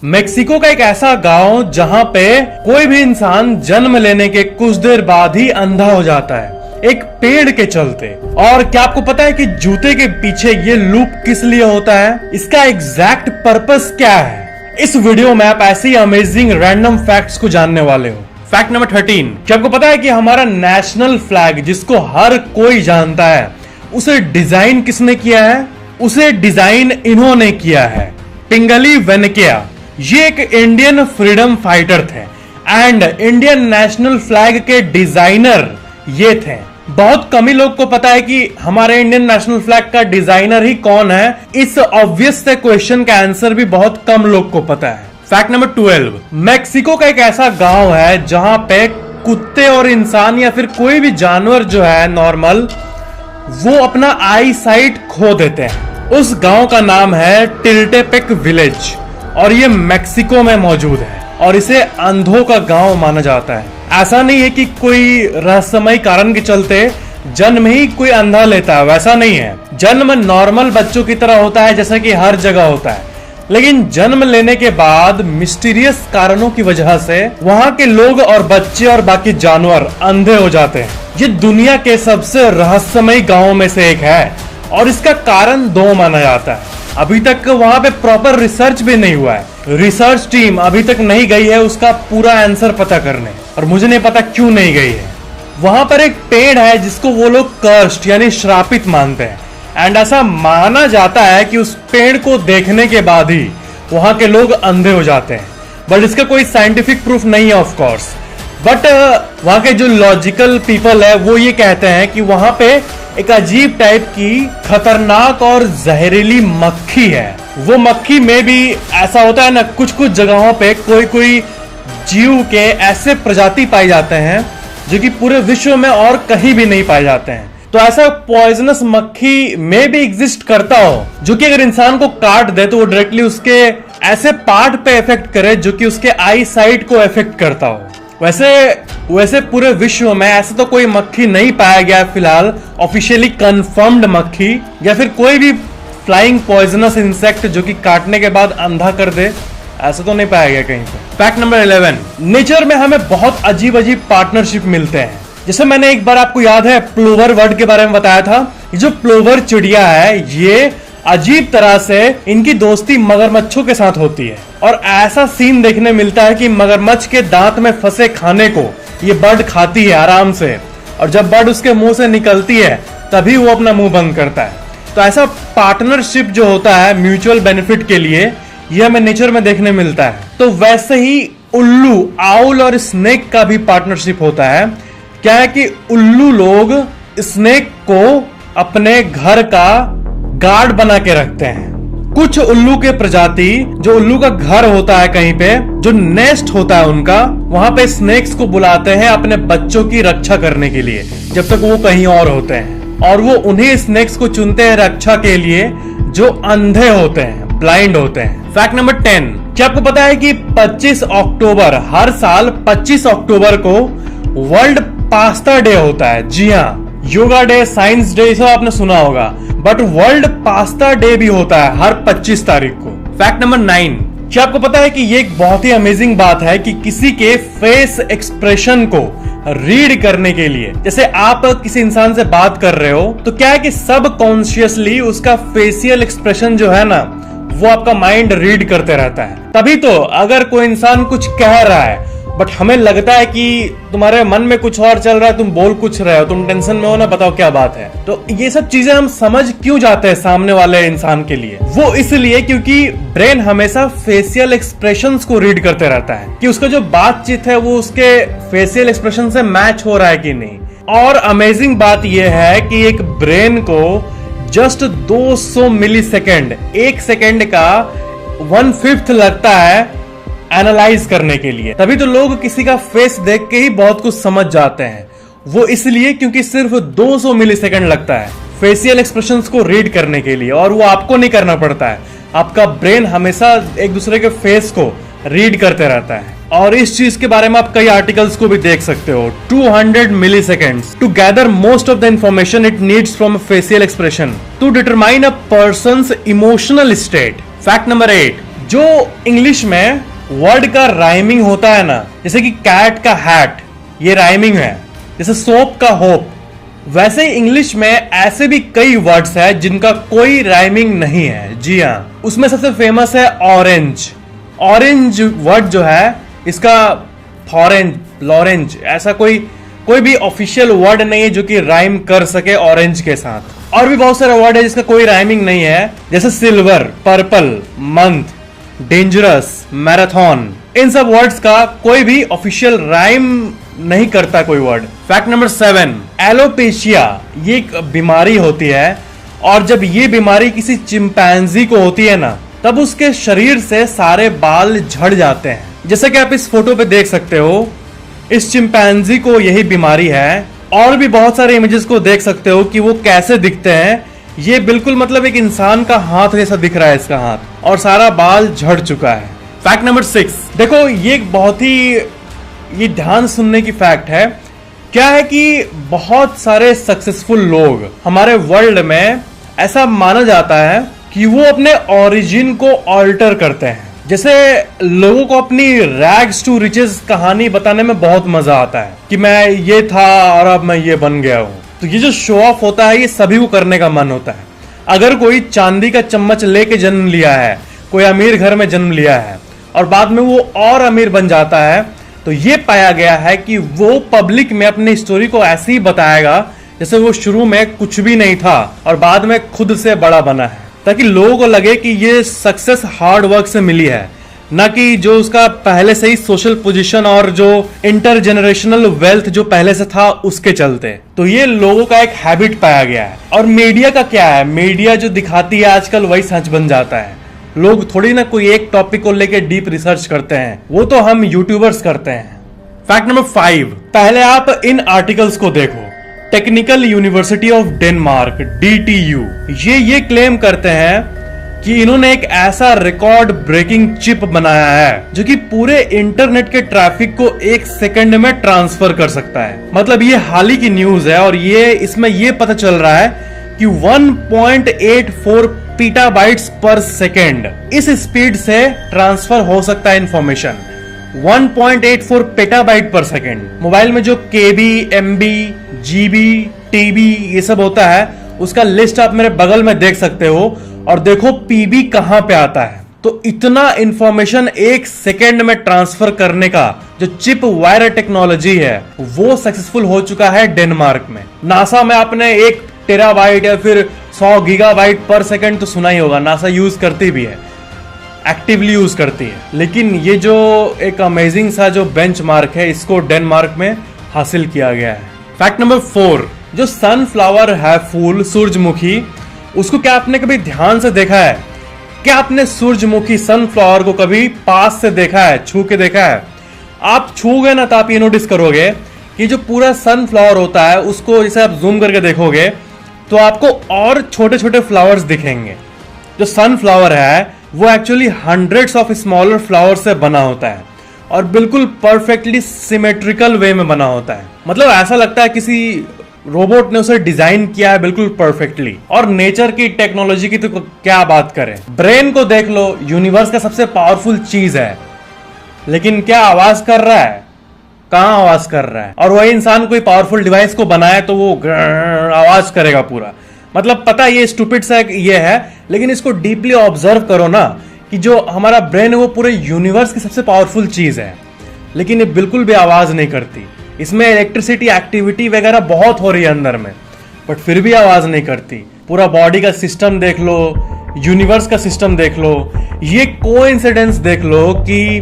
Mexico का एक ऐसा गांव जहां पे कोई भी इंसान जन्म लेने के कुछ देर बाद ही अंधा हो जाता है, एक पेड़ के चलते। और क्या आपको पता है कि जूते के पीछे ये लूप किस लिए होता है? इसका एग्जैक्ट पर्पस क्या है? इस वीडियो में आप ऐसे ही अमेजिंग रैंडम फैक्ट्स को जानने वाले हो। फैक्ट नंबर 13, क्या आपको पता है कि हमारा नेशनल फ्लैग जिसको हर कोई जानता है, उसे डिजाइन किसने किया है? उसे डिजाइन इन्होंने किया है, पिंगली वेंकैया। ये एक इंडियन फ्रीडम फाइटर थे एंड इंडियन नेशनल फ्लैग के डिजाइनर ये थे। बहुत कम ही लोग को पता है कि हमारे इंडियन नेशनल फ्लैग का डिजाइनर ही कौन है। इस ऑब्वियस से क्वेश्चन का आंसर भी बहुत कम लोग को पता है। फैक्ट नंबर 12, मैक्सिको का एक ऐसा गांव है जहां पे कुत्ते और इंसान या फिर कोई भी जानवर जो है नॉर्मल, वो अपना आई साइट खो देते हैं। उस गांव का नाम है टिल्टेपेक विलेज और ये मैक्सिको में मौजूद है और इसे अंधों का गांव माना जाता है। ऐसा नहीं है कि कोई रहस्यमय कारण के चलते जन्म ही कोई अंधा लेता है, वैसा नहीं है। जन्म नॉर्मल बच्चों की तरह होता है जैसा कि हर जगह होता है, लेकिन जन्म लेने के बाद मिस्टीरियस कारणों की वजह से वहां के लोग और बच्चे और बाकी जानवर अंधे हो जाते हैं। ये दुनिया के सबसे रहस्यमय गांवों में से एक है और इसका कारण 2 माना जाता है। अभी तक वहां पे प्रॉपर रिसर्च भी नहीं हुआ है। रिसर्च टीम अभी तक नहीं गई है उसका पूरा आंसर पता करने, और मुझे नहीं पता क्यों नहीं गई है। वहां पर एक पेड़ है जिसको वो लोग कर्स्ड यानी श्रापित मानते हैं एंड ऐसा माना जाता है कि उस पेड़ को देखने के बाद ही वहां के लोग अंधे हो जाते हैं। बट इसका कोई साइंटिफिक प्रूफ नहीं है ऑफ कोर्स। बट वहां के जो लॉजिकल पीपल है वो ये कहते हैं कि वहां पे एक अजीब टाइप की खतरनाक और जहरीली मक्खी है। वो मक्खी में भी ऐसा होता है ना, कुछ कुछ जगहों पे कोई कोई जीव के ऐसे प्रजाति पाए जाते हैं जो कि पूरे विश्व में और कहीं भी नहीं पाए जाते हैं। तो ऐसा पॉइजनस मक्खी में भी एग्जिस्ट करता हो जो कि अगर इंसान को काट दे तो वो डायरेक्टली उसके ऐसे पार्ट पे इफेक्ट करे जो कि उसके आई साइट को इफेक्ट करता हो। वैसे पूरे विश्व में ऐसा तो कोई मक्खी नहीं पाया गया फिलहाल, ऑफिशियली कंफर्म्ड मक्खी या फिर कोई भी फ्लाइंग पॉइजनस इंसेक्ट जो कि काटने के बाद अंधा कर दे, ऐसा तो नहीं पाया गया कहीं पे। फैक्ट नंबर 11, नेचर में हमें बहुत अजीब अजीब पार्टनरशिप मिलते हैं। जैसे मैंने एक बार, आपको याद है, प्लोवर बर्ड के बारे में बताया था। ये जो प्लोवर चिड़िया है ये अजीब तरह से इनकी दोस्ती मगरमच्छों के साथ होती है और ऐसा सीन देखने मिलता है कि मगरमच्छ के दांत में फंसे खाने को ये बर्ड खाती है आराम से, और जब बर्ड उसके मुंह से निकलती है तभी वो अपना मुंह बंद करता है। तो ऐसा पार्टनरशिप जो होता है म्यूचुअल बेनिफिट के लिए, ये हमें नेचर में देखने मिलता है। तो वैसे ही उल्लू, आउल और स्नेक का भी पार्टनरशिप होता है। क्या है कि उल्लू लोग स्नेक को अपने घर का गार्ड बना के रखते हैं। कुछ उल्लू के प्रजाति, जो उल्लू का घर होता है कहीं पे, जो नेस्ट होता है उनका, वहां पे स्नेक्स को बुलाते हैं अपने बच्चों की रक्षा करने के लिए जब तक वो कहीं और होते हैं, और वो उन्हीं स्नेक्स को चुनते हैं रक्षा के लिए जो अंधे होते हैं, ब्लाइंड होते हैं। फैक्ट नंबर 10, क्या आपको पता है कि 25 अक्टूबर, हर साल 25 अक्टूबर को वर्ल्ड पास्ता डे होता है? जी हाँ, योगा डे, साइंस डे, सब आपने सुना होगा, बट वर्ल्ड पास्ता डे भी होता है हर 25 तारीख को। फैक्ट नंबर 9, क्या आपको पता है कि ये एक बहुत ही अमेजिंग बात है कि किसी के फेस एक्सप्रेशन को रीड करने के लिए, जैसे आप किसी इंसान से बात कर रहे हो तो क्या है कि सब कॉन्शियसली उसका फेशियल एक्सप्रेशन जो है ना, वो आपका माइंड रीड करते रहता है। तभी तो अगर कोई इंसान कुछ कह रहा है बट हमें लगता है कि तुम्हारे मन में कुछ और चल रहा है, तुम बोल कुछ रहे हो, तुम टेंशन में हो ना, बताओ क्या बात है। तो ये सब चीजें हम समझ क्यों जाते हैं सामने वाले इंसान के लिए? वो इसलिए क्योंकि ब्रेन हमेशा फेशियल एक्सप्रेशंस को रीड करते रहता है कि उसका जो बातचीत है वो उसके फेशियल एक्सप्रेशन से मैच हो रहा है कि नहीं। और अमेजिंग बात यह है कि एक ब्रेन को जस्ट 200 मिली सेकेंड, 1 सेकेंड का 1/5 लगता है एनालाइज करने के लिए। तभी तो लोग किसी का फेस देख के ही बहुत कुछ समझ जाते हैं। वो इसलिए क्योंकि सिर्फ 200 मिलीसेकंड लगता है फेशियल एक्सप्रेशंस को रीड करने के लिए, और वो आपको नहीं करना पड़ता है। आपका ब्रेन हमेशा एक दूसरे के फेस को रीड करते रहता है। और इस चीज के बारे में आप कई आर्टिकल्स को भी देख सकते हो। 200 milliseconds to gather most of the information it needs from a facial expression to determine a person's emotional state. Fact number 8, जो इंग्लिश में वर्ड का राइमिंग होता है ना, जैसे कि कैट का हैट, ये राइमिंग है, जैसे सोप का होप, वैसे ही इंग्लिश में ऐसे भी कई वर्ड्स है जिनका कोई राइमिंग नहीं है। जी हाँ, उसमें सबसे फेमस है ऑरेंज। ऑरेंज वर्ड जो है इसका फॉरेंज, लॉरेंज, ऐसा कोई भी ऑफिशियल वर्ड नहीं है जो कि राइम कर सके ऑरेंज के साथ। और भी बहुत सारे वर्ड है जिसका कोई राइमिंग नहीं है, जैसे silver, purple, month, dangerous, marathon. इन सब वर्ड्स का कोई भी ऑफिशियल राइम नहीं करता कोई वर्ड। फैक्ट नंबर 7, एलोपेशिया ये एक बीमारी होती है, और जब ये बीमारी किसी चिंपैंजी को होती है ना, तब उसके शरीर से सारे बाल झड़ जाते हैं। जैसे कि आप इस फोटो पे देख सकते हो, इस चिंपैंजी को यही बीमारी है। और भी बहुत सारे इमेजेस को देख सकते हो कि वो कैसे दिखते हैं। ये बिल्कुल मतलब एक इंसान का हाथ जैसा दिख रहा है इसका हाथ, और सारा बाल झड़ चुका है। फैक्ट नंबर 6, देखो ये एक बहुत ही ये ध्यान सुनने की फैक्ट है। क्या है कि बहुत सारे सक्सेसफुल लोग हमारे वर्ल्ड में ऐसा माना जाता है कि वो अपने ओरिजिन को ऑल्टर करते हैं। जैसे लोगों को अपनी रैग्स टू रिचेस कहानी बताने में बहुत मजा आता है कि मैं ये था और अब मैं ये बन गया हूं। तो ये जो शो ऑफ होता है ये सभी को करने का मन होता है। अगर कोई चांदी का चम्मच लेके जन्म लिया है, कोई अमीर घर में जन्म लिया है और बाद में वो और अमीर बन जाता है, तो ये पाया गया है कि वो पब्लिक में अपनी स्टोरी को ऐसे ही बताएगा जैसे वो शुरू में कुछ भी नहीं था और बाद में खुद से बड़ा बना है, ताकि लोगों को लगे कि ये सक्सेस हार्ड वर्क से मिली है, ना कि जो उसका पहले से ही सोशल पोजीशन और जो इंटरजेनरेशनल वेल्थ जो पहले से था उसके चलते। तो ये लोगों का एक हैबिट पाया गया है। और मीडिया का क्या है, मीडिया जो दिखाती है आजकल वही सच बन जाता है। लोग थोड़ी ना कोई एक टॉपिक को लेकर डीप रिसर्च करते हैं, वो तो हम यूट्यूबर्स करते हैं। फैक्ट नंबर 5, पहले आप इन आर्टिकल्स को देखो। Technical university of Denmark DTU ये क्लेम करते हैं कि इन्होंने एक ऐसा रिकॉर्ड ब्रेकिंग चिप बनाया है जो कि पूरे इंटरनेट के ट्रैफिक को 1 सेकंड में ट्रांसफर कर सकता है। मतलब ये हाल ही की न्यूज है और ये इसमें ये पता चल रहा है कि 1.84 पीटाबाइट्स पर सेकेंड इस स्पीड से ट्रांसफर हो सकता है इंफॉर्मेशन। 1.84 पेटाबाइट पर सेकेंड। मोबाइल में जो KB, MB, GB, TB ये सब होता है उसका लिस्ट आप मेरे बगल में देख सकते हो, और देखो PB कहां पे आता है। तो इतना इंफॉर्मेशन 1 सेकेंड में ट्रांसफर करने का जो चिप वायर टेक्नोलॉजी है वो सक्सेसफुल हो चुका है डेनमार्क में। नासा में आपने 1 टेराबाइट या फिर 100 गीगाबाइट पर सेकेंड तो सुना ही होगा, नासा यूज करती भी है, एक्टिवली यूज करती है। लेकिन ये जो एक अमेजिंग सा जो बेंचमार्क है इसको डेनमार्क में हासिल किया गया है। फैक्ट नंबर 4, जो सनफ्लावर है फूल, सूरजमुखी, उसको क्या आपने कभी ध्यान से देखा है? क्या आपने सूरजमुखी सनफ्लावर को कभी पास से देखा है, छू के देखा है? आप छूगे ना तो आप ये नोटिस करोगे कि जो पूरा सनफ्लावर होता है उसको जैसे आप जूम करके देखोगे तो आपको और छोटे छोटे फ्लावर्स दिखेंगे। जो सनफ्लावर है वो actually hundreds of smaller flower से बना होता है और बिल्कुल परफेक्टली सिमेट्रिकल वे में बना होता है। मतलब ऐसा लगता है किसी रोबोट ने उसे डिजाइन किया है बिल्कुल परफेक्टली। और नेचर की टेक्नोलॉजी की तो क्या बात करें। ब्रेन को देख लो, यूनिवर्स का सबसे पावरफुल चीज है, लेकिन क्या आवाज कर रहा है? कहां आवाज कर रहा है? और वही इंसान कोई पावरफुल डिवाइस को बनाए तो वो आवाज करेगा पूरा। मतलब पता ये स्टूपिड सा ये है, लेकिन इसको डीपली ऑब्जर्व करो ना कि जो हमारा ब्रेन है वो पूरे यूनिवर्स की सबसे पावरफुल चीज है, लेकिन ये बिल्कुल भी आवाज नहीं करती। इसमें इलेक्ट्रिसिटी एक्टिविटी वगैरह बहुत हो रही है अंदर में, बट फिर भी आवाज नहीं करती। पूरा बॉडी का सिस्टम देख लो, यूनिवर्स का सिस्टम देख लो, ये कोइंसिडेंस देख लो कि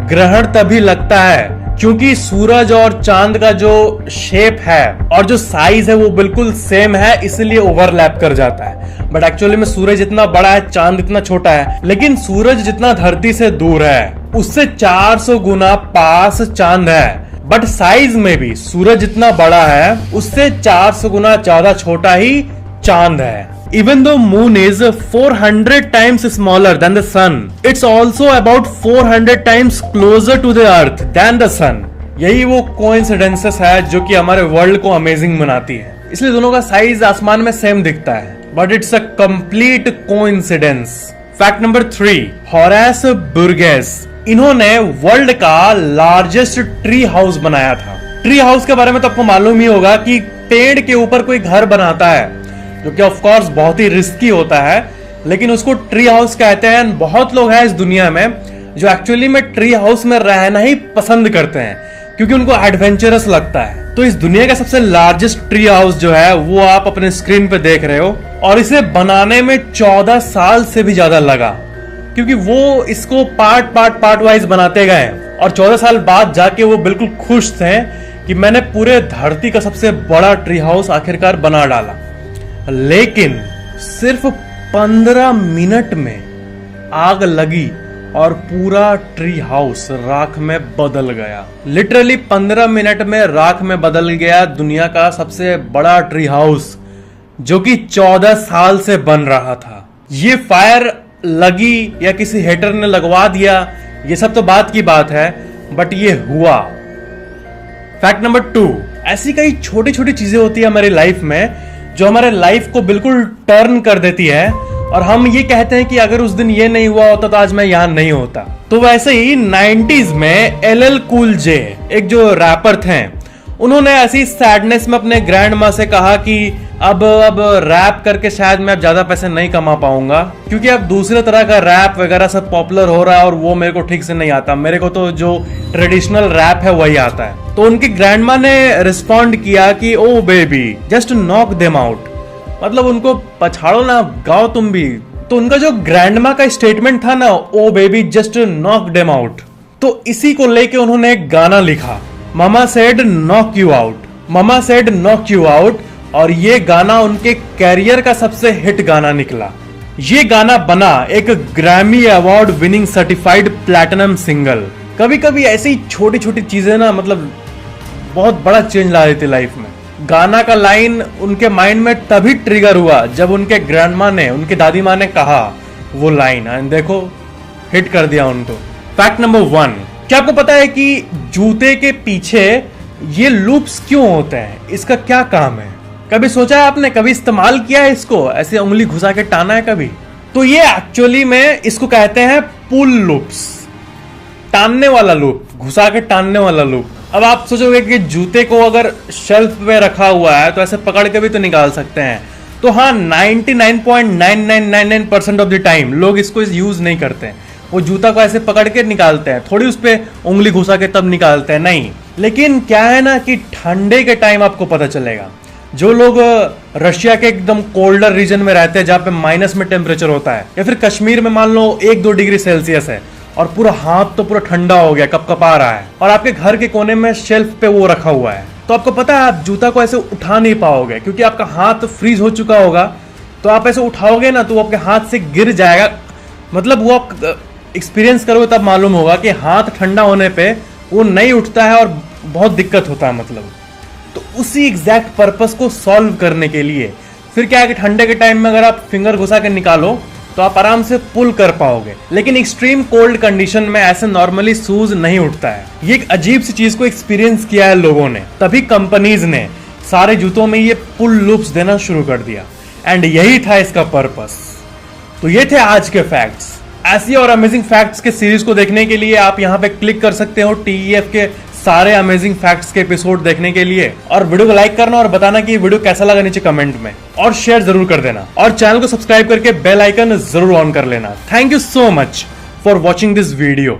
ग्रहण तभी लगता है क्योंकि सूरज और चांद का जो शेप है और जो साइज है वो बिल्कुल सेम है, इसलिए ओवरलैप कर जाता है। बट एक्चुअली में सूरज इतना बड़ा है, चांद इतना छोटा है, लेकिन सूरज जितना धरती से दूर है उससे 400 गुना पास चांद है। बट साइज में भी सूरज जितना बड़ा है उससे 400 गुना ज्यादा छोटा ही चांद है। Even though moon is 400 times smaller than the sun, it's also about 400 times closer to the earth than the sun. यही वो कोइंसिडेंसेस है जो कि हमारे वर्ल्ड को अमेजिंग बनाती है। इसलिए दोनों का साइज आसमान में सेम दिखता है, but it's a complete coincidence. Fact number 3, Horace Burgess, इन्होंने वर्ल्ड का लार्जेस्ट ट्री हाउस बनाया था। ट्री हाउस के बारे में तो आपको मालूम ही होगा कि पेड़ के ऊपर कोई घर बनाता है, जो कि ऑफ कोर्स बहुत ही रिस्की होता है, लेकिन उसको ट्री हाउस कहते हैं। बहुत लोग हैं इस दुनिया में जो एक्चुअली में ट्री हाउस में रहना ही पसंद करते हैं, क्योंकि उनको एडवेंचरस लगता है। तो इस दुनिया का सबसे लार्जेस्ट ट्री हाउस जो है वो आप अपने स्क्रीन पे देख रहे हो, और इसे बनाने में 14 साल से भी ज्यादा लगा, क्योंकि वो इसको पार्ट वाइज बनाते गए, और 14 साल बाद जाके वो बिल्कुल खुश थे कि मैंने पूरे धरती का सबसे बड़ा ट्री हाउस आखिरकार बना डाला। लेकिन सिर्फ 15 मिनट में आग लगी और पूरा ट्री हाउस राख में बदल गया। लिटरली 15 मिनट में राख में बदल गया दुनिया का सबसे बड़ा ट्री हाउस, जो कि 14 साल से बन रहा था। ये फायर लगी या किसी हेटर ने लगवा दिया, ये सब तो बात की बात है, बट ये हुआ। फैक्ट नंबर 2, ऐसी कई छोटी छोटी चीजें होती है हमारी लाइफ में जो हमारे लाइफ को बिल्कुल टर्न कर देती है, और हम ये कहते हैं कि अगर उस दिन ये नहीं हुआ होता तो आज मैं यहां नहीं होता। तो वैसे ही 90s में LL Cool J, एक जो रैपर थे, उन्होंने ऐसी सैडनेस में अपने ग्रैंड माँ से कहा कि अब रैप करके शायद मैं अब ज्यादा पैसे नहीं कमा पाऊंगा, क्योंकि अब दूसरे तरह का रैप वगैरह सब पॉपुलर हो रहा है और वो मेरे को ठीक से नहीं आता। मेरे को तो जो ट्रेडिशनल रैप है वही आता है। तो उनकी ग्रैंड माँ ने रिस्पॉन्ड किया कि oh baby just knock them out, मतलब उनको पछाड़ो ना, गाओ तुम भी। तो उनका जो ग्रैंड माँ का स्टेटमेंट था ना, oh baby just knock them out, तो इसी को लेके उन्होंने एक गाना लिखा, mama said knock you out, mama said knock you out, और ये गाना उनके कैरियर का सबसे हिट गाना निकला। ये गाना बना एक Grammy award winning certified platinum single. कभी कभी ऐसी छोटी छोटी चीजें ना मतलब बहुत बड़ा चेंज ला देती लाइफ में। गाना का लाइन उनके माइंड में तभी ट्रिगर हुआ जब उनके ग्रैंडमा ने, उनकी दादी माँ ने कहा वो लाइन, एंड देखो हिट कर दिया उनको। फैक्ट नंबर 1, क्या आपको पता है कि जूते के पीछे ये लूप्स क्यों होते हैं? इसका क्या काम है? कभी सोचा है आपने? कभी इस्तेमाल किया है इसको? ऐसे उंगली घुसा के टाना है कभी? तो ये एक्चुअली में इसको कहते हैं पुल लूप्स, टानने वाला लूप, घुसा के टानने वाला लूप। अब आप सोचोगे कि जूते को अगर शेल्फ पे रखा हुआ है तो ऐसे पकड़ के भी तो निकाल सकते हैं। तो हाँ, 99.9999% ऑफ द टाइम लोग इसको यूज नहीं करते हैं। वो जूता को ऐसे पकड़ के निकालते हैं, थोड़ी उस पे उंगली घुसा के तब निकालते हैं, नहीं। लेकिन क्या है ना कि ठंडे के टाइम आपको पता चलेगा, जो लोग रशिया के एकदम कोल्डर रीजन में रहते हैं जहां पे माइनस में टेम्परेचर होता है, या फिर कश्मीर में मान लो 1-2 डिग्री सेल्सियस है और पूरा हाथ तो पूरा ठंडा हो गया, कपकपा रहा है, और आपके घर के कोने में शेल्फ पे वो रखा हुआ है, तो आपको पता है आप जूता को ऐसे उठा नहीं पाओगे क्योंकि आपका हाथ फ्रीज हो चुका होगा। तो आप ऐसे उठाओगे ना तो वो आपके हाथ से गिर जाएगा। मतलब वो आप एक्सपीरियंस करोगे तब मालूम होगा कि हाथ ठंडा होने पे वो नहीं उठता है और बहुत दिक्कत होता है। मतलब तो उसी एग्जैक्ट पर्पस को सॉल्व करने के लिए फिर क्या है कि ठंडे के टाइम में अगर आप फिंगर घुसा के निकालो तो आप आराम से पुल कर पाओगे। लेकिन एक्सट्रीम कोल्ड कंडीशन में ऐसे नॉर्मली शूज नहीं उठता है। ये एक अजीब सी चीज को एक्सपीरियंस किया है लोगों ने, तभी कंपनीज ने सारे जूतों में ये पुल लूप्स देना शुरू कर दिया, एंड यही था इसका पर्पस। तो ये थे आज के फैक्ट्स। ऐसी और अमेजिंग फैक्ट्स के सीरीज को देखने के लिए आप यहाँ पे क्लिक कर सकते हो TEF के सारे अमेजिंग फैक्ट्स के एपिसोड देखने के लिए, और वीडियो को लाइक करना और बताना कि ये वीडियो कैसा लगा नीचे कमेंट में, और शेयर जरूर कर देना, और चैनल को सब्सक्राइब करके बेल आइकन जरूर ऑन कर लेना। Thank you so much for watching this video.